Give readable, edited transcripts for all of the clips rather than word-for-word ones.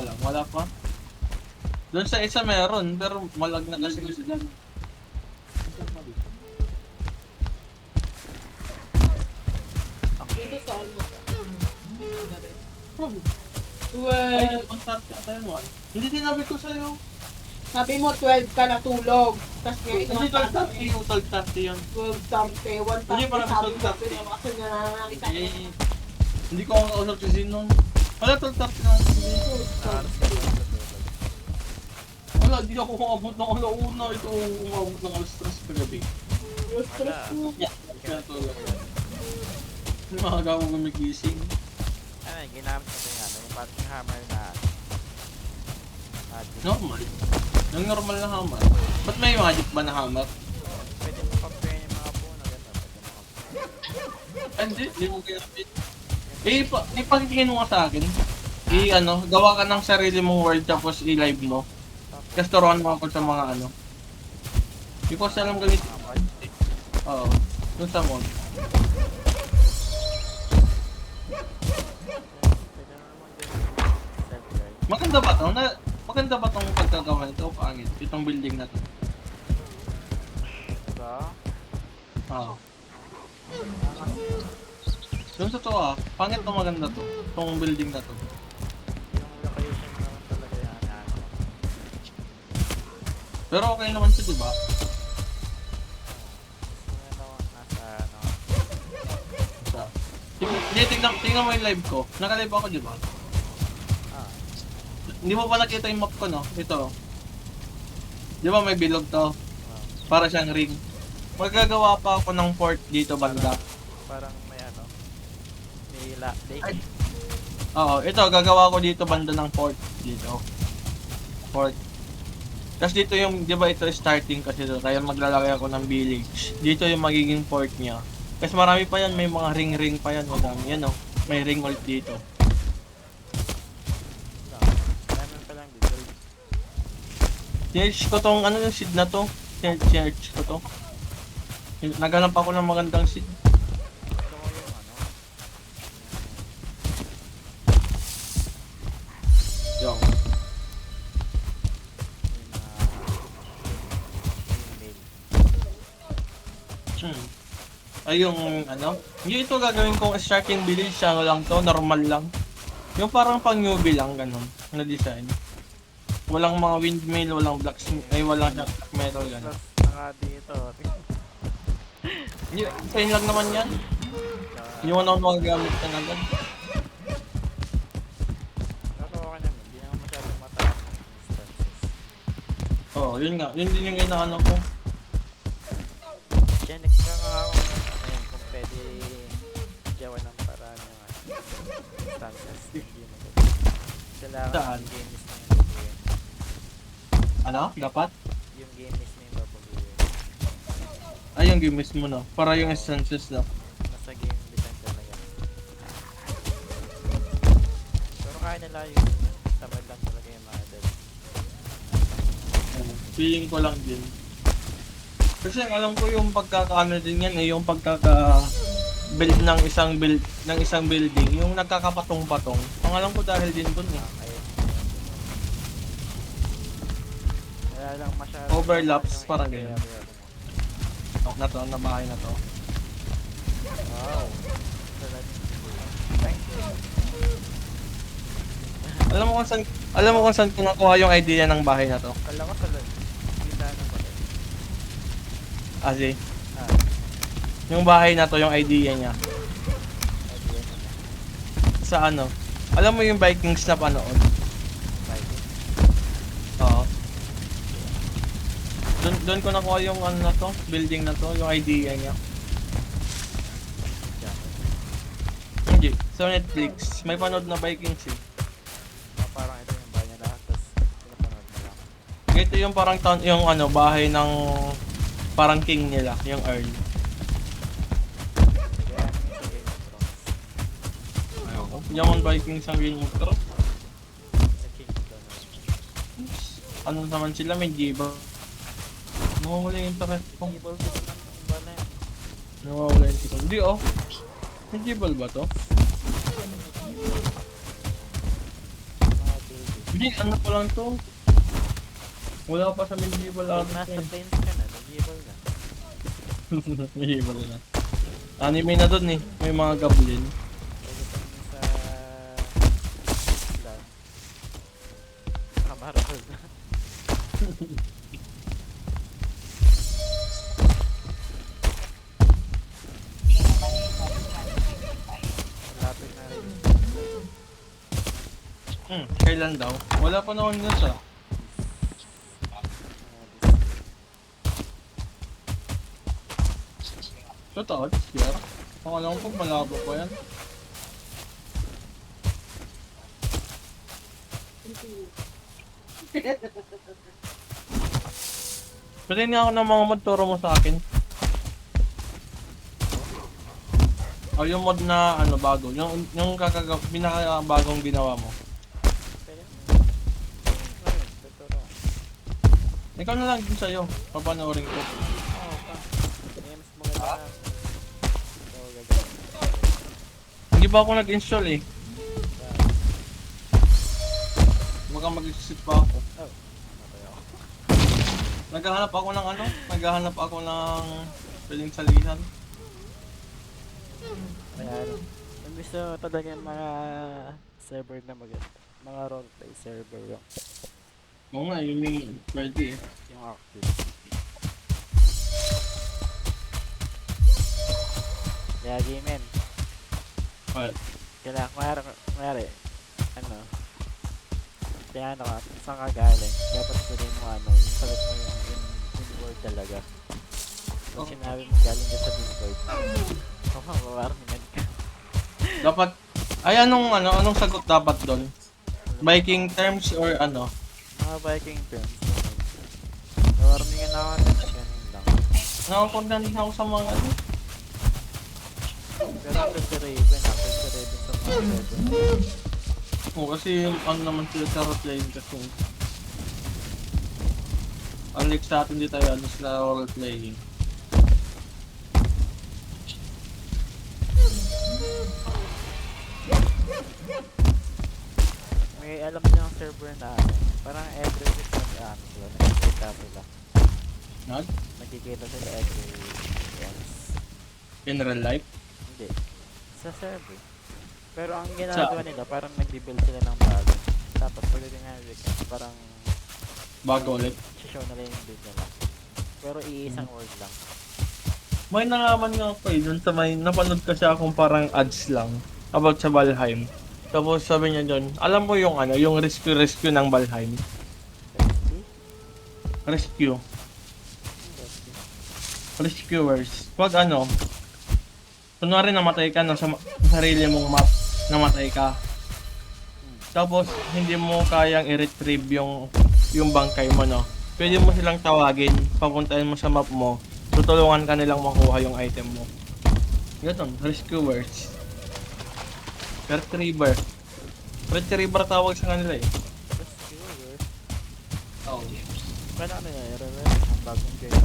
lang. Wala pa. Doon sa isa meron, pero malag na kasi sila. Dito sa ano. Ay, 12. ang sarap ka tayo mo. Hindi sinabi ko sa'yo. Sabi mo 12 ka natulog. Tapos ngayon Hindi ko sabi yung 12:30 yun. 12 something, 1 Hindi, parang sabi mo 12:30. pinabasa niya na nakita ko. Eh, hindi ko ako kausap si Zin nun. Wala, 12:30 na. Wala, hindi ako umabot ng alauna. Ito umabot ng alas 3 kagabi. Stress mo. Kaya tulog. Maaga ako gumigising. Ano, ginamit ko yung ano, yung parang hammer na Normal. Yung normal na hammer. Ba't may magic ba na hammer? pwede mo pag-train yung mga puno, gano'n. Hindi mo ginamit. Ipakikingin mo nga sa akin. Gawa ka ng sarili mong world tapos i-live mo. Tapos turuan mo ako sa mga ano. Hindi ko alam gamitin. Oo. Dun sa mod. Maganda ba to? Maganda ba tong pagkagawa nito? Pangit. Itong building na to. Diba? Oo. Yung sa to pangit to maganda to. Itong building na to. Yung location naman talaga yung ano. Pero okay naman siya, di ba? Kung ano, nasa ano. Tingnan mo yung live ko. Naka-live ako, di ba? Ah, Hindi mo pa nakita yung map ko, no? Ito. Di ba may bilog to? Para siyang ring. Magagawa pa ako ng fort dito banda. parang may ano. May lake. Ay. Oo, ito gagawa ko dito banda ng fort dito. Fort. Tapos dito yung, di ba ito starting kasi ito, kaya maglalagay ako ng village. Dito yung magiging fort niya. Kasi marami pa yan, may mga ring-ring pa yan. Madami yan, oh. May ring ulit dito. Diamond pa lang dito. Sinerch ko tong, ano yung seed na to? Sinerch ko to. Naghanap ako ng magandang seed. Gusto ko yung ano. Yung. Yung mail. Ay yung ano? Yung ito gagawin kong starting village, ano lang to, normal lang. Yung parang pang newbie lang, ganun, na design. Walang mga windmill, walang blacksmith, ay walang black metal, ganun. Plus, naka dito. Design lang naman yan. Hindi mo naman magagamit na agad. Pero okay naman, hindi naman masyadong mataas ang instances. Oo, yun nga. Yun din yung inaano ko. Kaya nagkakakaroon ngayon kung pwede gawa ng paraan yung instances. Hindi mo kailangan Saan? yung game mismo yung babaguhin. Ano? Dapat? Yung game mismo yung babaguhin. Ay, yung game mismo, no? Para yung essences, no? Nasa game design talaga. Pero kaya nila yung tamad lang talaga yung mga dev. Feeling ko lang din. Kasi alam ko yung pagkakaano din yan, yung pagkaka-build ng isang building, yung nagkakapatong-patong. Ang alam ko dahil din dun, eh. Kaya kaya lang masyado Overlaps, yung parang area ganyan. Na to, na bahay na to. Wow. Thank you. Alam mo kung saan ko nakuha yung idea ng bahay na to? Kala ko sa kita na pala. Kasi, Ah, yung bahay na to, yung idea niya. idea na niya. Sa ano? Alam mo yung Vikings na panood? Viking. Oo. Doon ko nakuha yung ano na to, building na to, yung idea niya. Diyan. Hindi, sa Netflix, may panood na Vikings eh. Parang ito yung bahay nila. Tapos pinapanood mo lang. Ito yung parang yung ano, bahay ng parang king nila, yung Earl. Kaya sa Game of Thrones. Ayoko. Yung Vikings ang Game of Thrones. Sa King of Thrones. Ano naman sila, may giba. Nawawala yung internet ko. Evil ko naman yung ba na yun. Nawawala yung internet. Hindi oh. May gibal ba to? Mga building. Hindi, ano pa lang to? Wala pa sa medieval Pag art nasa eh. plains ka na, medieval na. Medieval na. Anime na dun eh. May mga goblin. Pwede pa rin sa... Land. Kamarol na. Malapit na rin. Kailan daw? Wala pa naman dun sa. Totoo, sure. Kung alam ko, malabo pa yan. Pwede nga ako ng mga mod, turo mo sa akin. O yung mod na ano bago, yung pinakabagong ginawa mo. Pwede na. Ayun, tuturo. Ikaw na lang din sa'yo, papanoorin ko. Oo pa. Kaya mas maganda na. So, gagawin. Hindi pa ako nag-install eh. Baka mag-isip pa ako. Oh, namatay ako. Naghahanap ako ng pwedeng salihan. Kaya, kung gusto talaga yung mga server na maganda, mga roleplay server Oo nga, yun yung pwede eh. yung active. Kaya game Well, kailangan, kumari, ano, kaya ano ka, saan ka galing, dapat sabihin mo ano, yung sagot mo yung in-word talaga. Kung Okay. sinabi mo galing ka sa Discord, mawarningan ka. dapat, ay anong sagot dapat doon? Viking terms or ano? Mga Viking terms. Mawarningan ako na ganun lang. Nakakontent din ako sa mga ano. Pero active si Raven sa mga server. Oo, kasi ano naman sila sa role-playing kasi. Unlike sa atin, di tayo ano sila role-playing. May alam niyo ang server na ano, parang every week ano sila, nakikita sila. Nag? Nakikita sila every once. In real life? Hindi. Sa server. Pero ang ginagawa nila, parang nagbibuild sila ng bago. Tapos pagdating ng weekend, parang Bago ulit. show na lang yung build nila. Pero iisang word lang. May nalaman nga ako eh, dun sa may napanood kasi akong parang ads lang about sa Valheim. Tapos sabi niya doon, alam mo yung ano, yung rescue ng Valheim. Rescue. Rescuers. Pag ano, kunwari namatay ka na sa sarili mong map, namatay ka. Tapos hindi mo kayang i-retrieve yung bangkay mo, no. Pwede mo silang tawagin, papuntahin mo sa map mo, tutulungan ka nilang makuha yung item mo. Ganun, rescuers. Retriever. Retriever tawag sa kanila eh. Rescuer. Oo. Paano ano yan? Ang bagong game.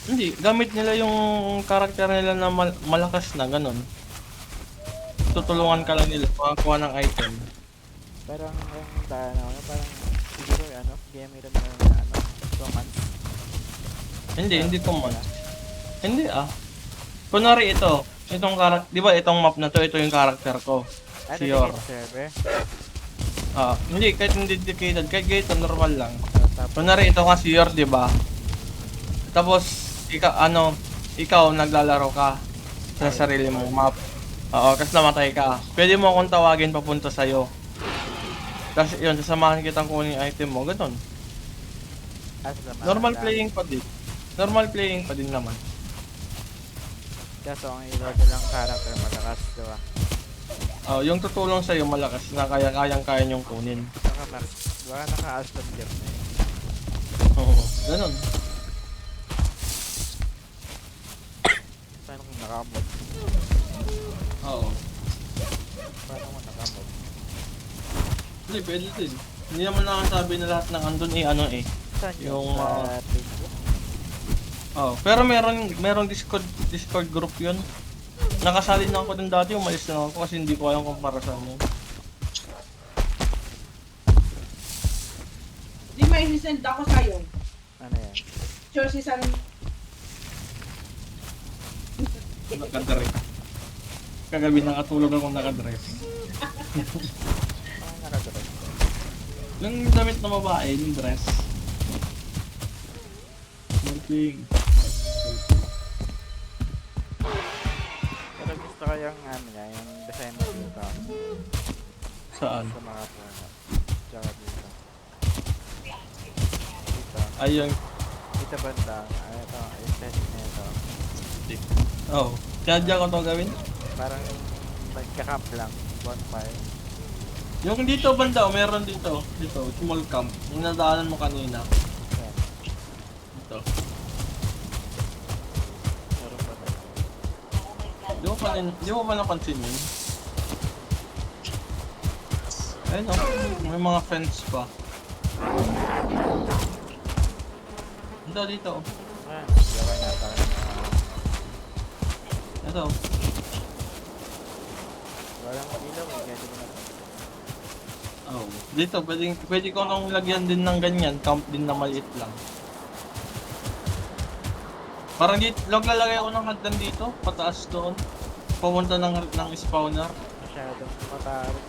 Hindi, gamit nila yung karakter nila na malakas na, ganun. Tutulungan ka lang nila makakuha ng item. Parang yung daan ako, parang siguro ano, game rin na ano, romance. Hindi common. Hindi ah. Kunwari ito, itong karakter, di ba itong map na to, ito yung karakter ko. Ano Si din Yor. yung server? Hindi, kahit hindi dedicated, kahit ganito, normal lang. Tapos, Kunwari ito nga si Yor, di ba? Tapos, ikaw naglalaro ka sa sarili mong map. Oo, kasi namatay ka. Pwede mo akong tawagin papunta sa'yo. Kasi yun, sasamahan kitang kunin yung item mo, ganun. Normal playing pa din. Normal playing pa din naman. Kaso ang ilo nilang character malakas, diba? Yung tutulong sa'yo malakas na kaya niyong kunin. Baka naka-Aston Gear na yun. Oo, ganun. Paano kung naka-mod? Oo. Paano kung naka-mod? Hindi, pwede din. Hindi naman nakasabi na lahat ng andun ano eh. Saan yun? Yung, Sa Facebook? Pero merong Discord group yun. Nakasali na ako din dati, umalis na ako kasi hindi ko alam kung para saan yun. may send ako sa'yo. Ano yan? Sure si San... Nakadress. Kagabi nakatulog akong nakadress. Parang nakadress. Yung damit na babae, yung dress. Smoking. Pero gusto ko yung ano niya, yung design mo dito. Saan? Sa mga puno. Tsaka dito. Dito. Ayun. Dito banda. Ay, ito. Aesthetic na ito. Oh. Kaya dyan ko to gawin? Parang nagka-camp lang. Bonfire. Yung dito banda, meron dito. Dito, small camp. Yung nadaanan mo kanina. Yan. Dito. Meron pa tayo. Di mo pa napansin yun? Ayun oh, may mga fence pa. Dito. Ayan. Gawin na. Parang Ito. walang ilaw. Kaya di ko na Oh. Dito, pwede ko nang lagyan din ng ganyan. Camp din na maliit lang. Parang dito, lalagay ako ng hagdan dito. Pataas doon. Pumunta ng spawner. masyadong mataro.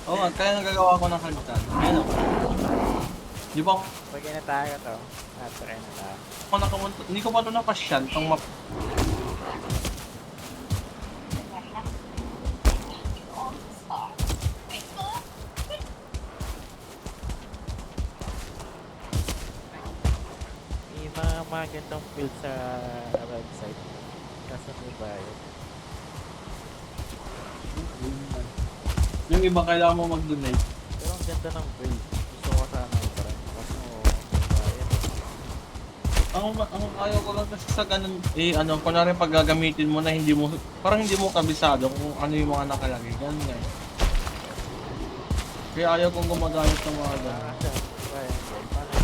Oo nga, kaya nagagawa ko ng hagdan. Ayan o. Di ba Pag inataga to, try na tayo. ako nakamunta, hindi ko pa ito napasyal. Pang map. May mga ganitong build sa website. Kaso may bayad. Yung iba kailangan mo mag-donate. Pero ang ganda ng build. Gusto ko sana i-try. Kaso may bayad. Ang ayaw ko lang kasi sa ganun, kunwari pag gagamitin mo na hindi mo, parang hindi mo kabisado kung ano yung mga nakalagay. Ganun nga eh. Kaya ayaw kong gumagamit ng mga ganun. Siya. Triangle. Paano?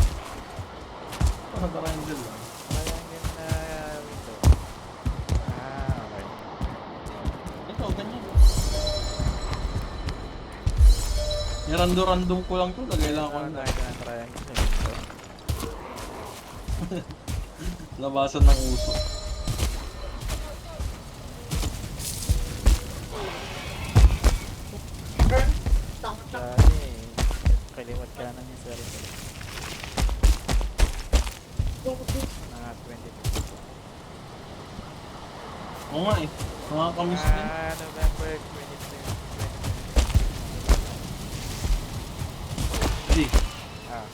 Para triangle lang. Triangle na window. Okay. Ito, ganyan. Random ko lang to, lagay lang ako na. ng triangle sa window. Labasan ng uso. Dahil kaliwat ka na niya sa rin. Mga 20. Oo nga eh. Mga kamis din. November 23. Hindi. Ah,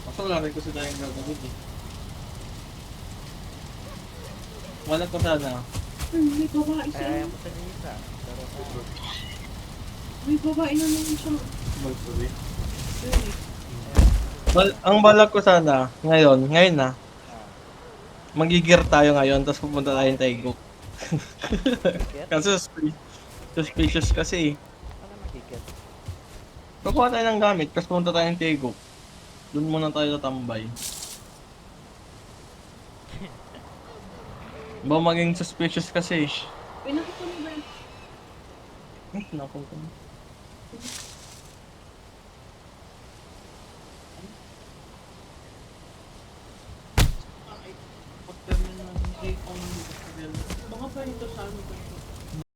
Kasi wala rin kasi tayong gagawin eh. Wala ko sana. May babae ay siya. ayaw mo sa Lisa. Pero May babae na naman siya. Ang balak ko sana, ngayon na, ah, magigir tayo ngayon, tapos pupunta tayong Taigok. get? Kasi suspicious kasi eh. Ano mag-get? Kukuha tayo ng gamit, tapos pumunta tayong Taigok. Doon muna tayo tatambay. Ba maging suspicious kasi eh. Pinakita mo ba yun? Napunta mo. Baka pa ito sa ano ba ito?